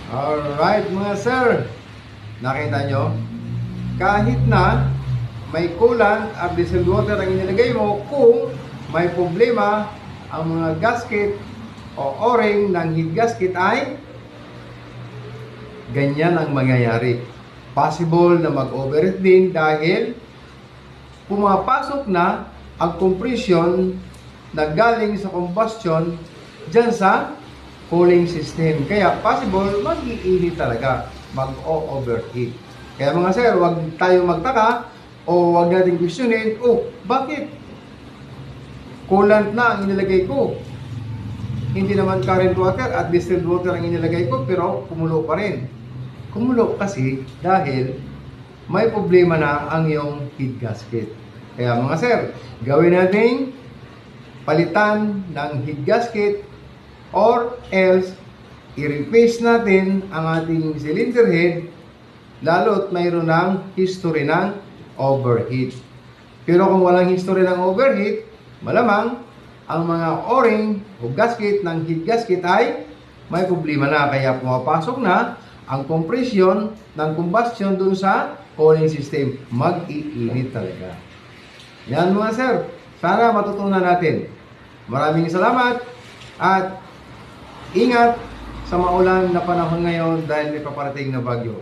Alright mga sir, nakita nyo, kahit na may coolant at distilled water ang inilagay mo, kung may problema ang mga gasket o o-ring ng heat gasket ay ganyan ang mangyayari. Possible na mag-overheat din dahil pumapasok na ang compression na galing sa combustion dyan sa cooling system. Kaya possible mag-iinit talaga, mag-overheat. Kaya mga sir, wag tayo magtaka o wag natin questionin, bakit coolant na ang inilagay ko? Hindi naman current water at distilled water ang inilagay ko pero kumulo pa rin. Kumulo kasi dahil may problema na ang iyong heat gasket. Kaya mga sir, gawin natin palitan ng heat gasket or else i-replace natin ang ating cylinder head lalo't mayroon ng history ng overheat. Pero kung walang history ng overheat, malamang ang mga o-ring o gasket ng heat gasket ay may problema na, kaya pumapasok na ang compression ng combustion dun sa cooling system. Mag-iinit talaga. Yan mga sir, sana matutunan natin. Maraming salamat at ingat sa maulan na panahon ngayon dahil may paparating na bagyo.